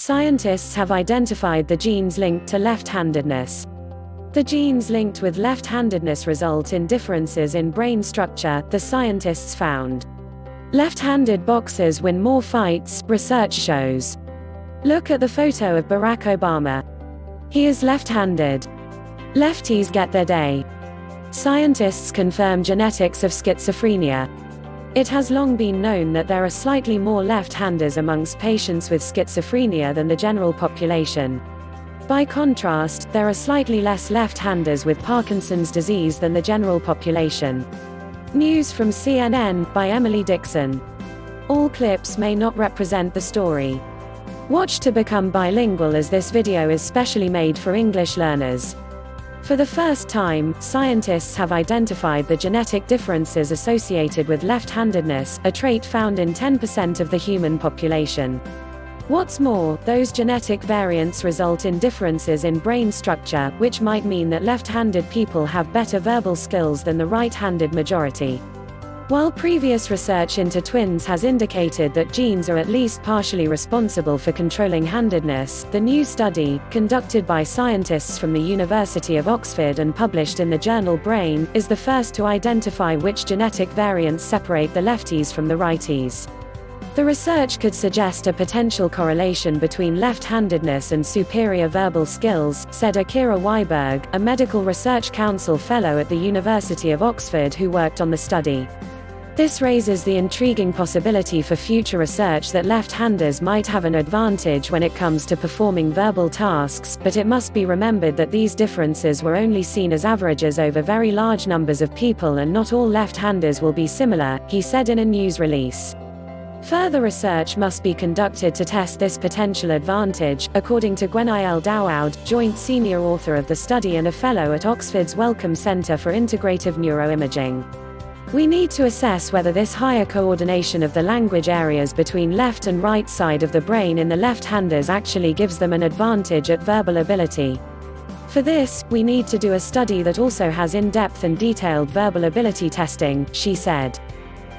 Scientists have identified the genes linked to left-handedness. The genes linked with left-handedness result in differences in brain structure, the scientists found. Left-handed boxers win more fights, research shows. Look at the photo of Barack Obama. He is left-handed. Lefties get their day. Scientists confirm genetics of schizophrenia. It has long been known that there are slightly more left-handers amongst patients with schizophrenia than the general population. By contrast, there are slightly less left-handers with Parkinson's disease than the general population. News from CNN, by Emily Dixon. All clips may not represent the story. Watch to become bilingual, as this video is specially made for English learners. For the first time, scientists have identified the genetic differences associated with left-handedness, a trait found in 10% of the human population. What's more, those genetic variants result in differences in brain structure, which might mean that left-handed people have better verbal skills than the right-handed majority. While previous research into twins has indicated that genes are at least partially responsible for controlling handedness, the new study, conducted by scientists from the University of Oxford and published in the journal Brain, is the first to identify which genetic variants separate the lefties from the righties. The research could suggest a potential correlation between left-handedness and superior verbal skills, said Akira Weiberg, a Medical Research Council fellow at the University of Oxford who worked on the study. This raises the intriguing possibility for future research that left-handers might have an advantage when it comes to performing verbal tasks, but it must be remembered that these differences were only seen as averages over very large numbers of people, and not all left-handers will be similar, he said in a news release. Further research must be conducted to test this potential advantage, according to Gwenaël Daoud, joint senior author of the study and a fellow at Oxford's Wellcome Centre for Integrative Neuroimaging. We need to assess whether this higher coordination of the language areas between left and right side of the brain in the left-handers actually gives them an advantage at verbal ability. For this, we need to do a study that also has in-depth and detailed verbal ability testing, she said.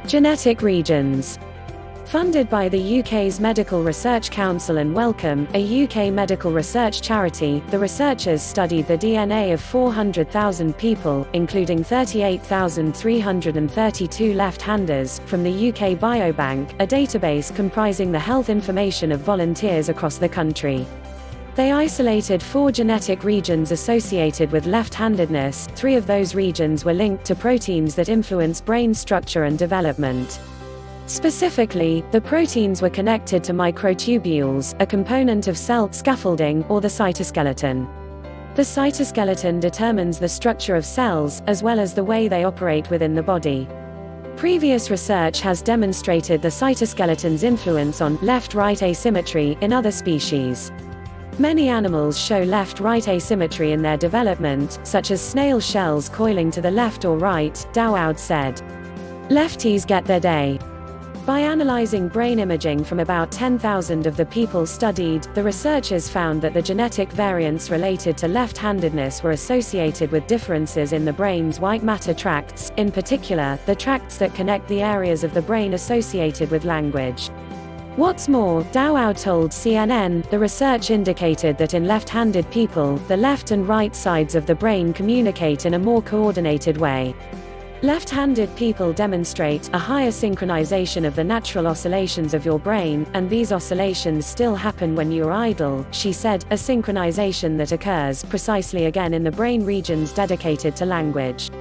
Genetic regions. Funded by the UK's Medical Research Council and Wellcome, a UK medical research charity, the researchers studied the DNA of 400,000 people, including 38,332 left-handers, from the UK Biobank, a database comprising the health information of volunteers across the country. They isolated 4 genetic regions associated with left-handedness. 3 of those regions were linked to proteins that influence brain structure and development. Specifically, the proteins were connected to microtubules, a component of cell scaffolding, or the cytoskeleton. The cytoskeleton determines the structure of cells, as well as the way they operate within the body. Previous research has demonstrated the cytoskeleton's influence on left-right asymmetry in other species. Many animals show left-right asymmetry in their development, such as snail shells coiling to the left or right, Daoud said. Lefties get their day. By analyzing brain imaging from about 10,000 of the people studied, the researchers found that the genetic variants related to left-handedness were associated with differences in the brain's white matter tracts, in particular, the tracts that connect the areas of the brain associated with language. What's more, Daoud told CNN, the research indicated that in left-handed people, the left and right sides of the brain communicate in a more coordinated way. Left-handed people demonstrate a higher synchronization of the natural oscillations of your brain, and these oscillations still happen when you are idle, she said, a synchronization that occurs precisely again in the brain regions dedicated to language.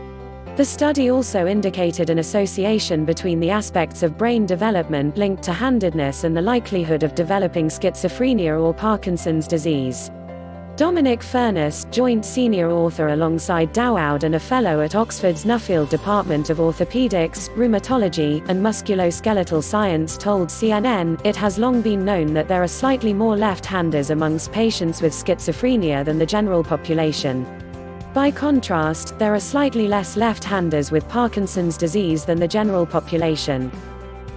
The study also indicated an association between the aspects of brain development linked to handedness and the likelihood of developing schizophrenia or Parkinson's disease. Dominic Furness, joint senior author alongside Daoud and a fellow at Oxford's Nuffield Department of Orthopedics, Rheumatology, and Musculoskeletal Science told CNN, it has long been known that there are slightly more left-handers amongst patients with schizophrenia than the general population. By contrast, there are slightly less left-handers with Parkinson's disease than the general population.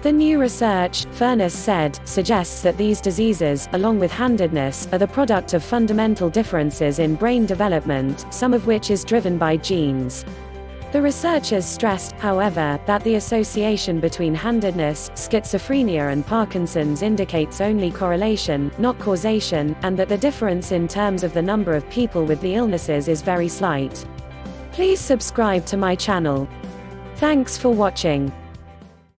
The new research, Furness said, suggests that these diseases, along with handedness, are the product of fundamental differences in brain development, some of which is driven by genes. The researchers stressed, however, that the association between handedness, schizophrenia and Parkinson's indicates only correlation, not causation, and that the difference in terms of the number of people with the illnesses is very slight. Please subscribe to my channel. Thanks for watching.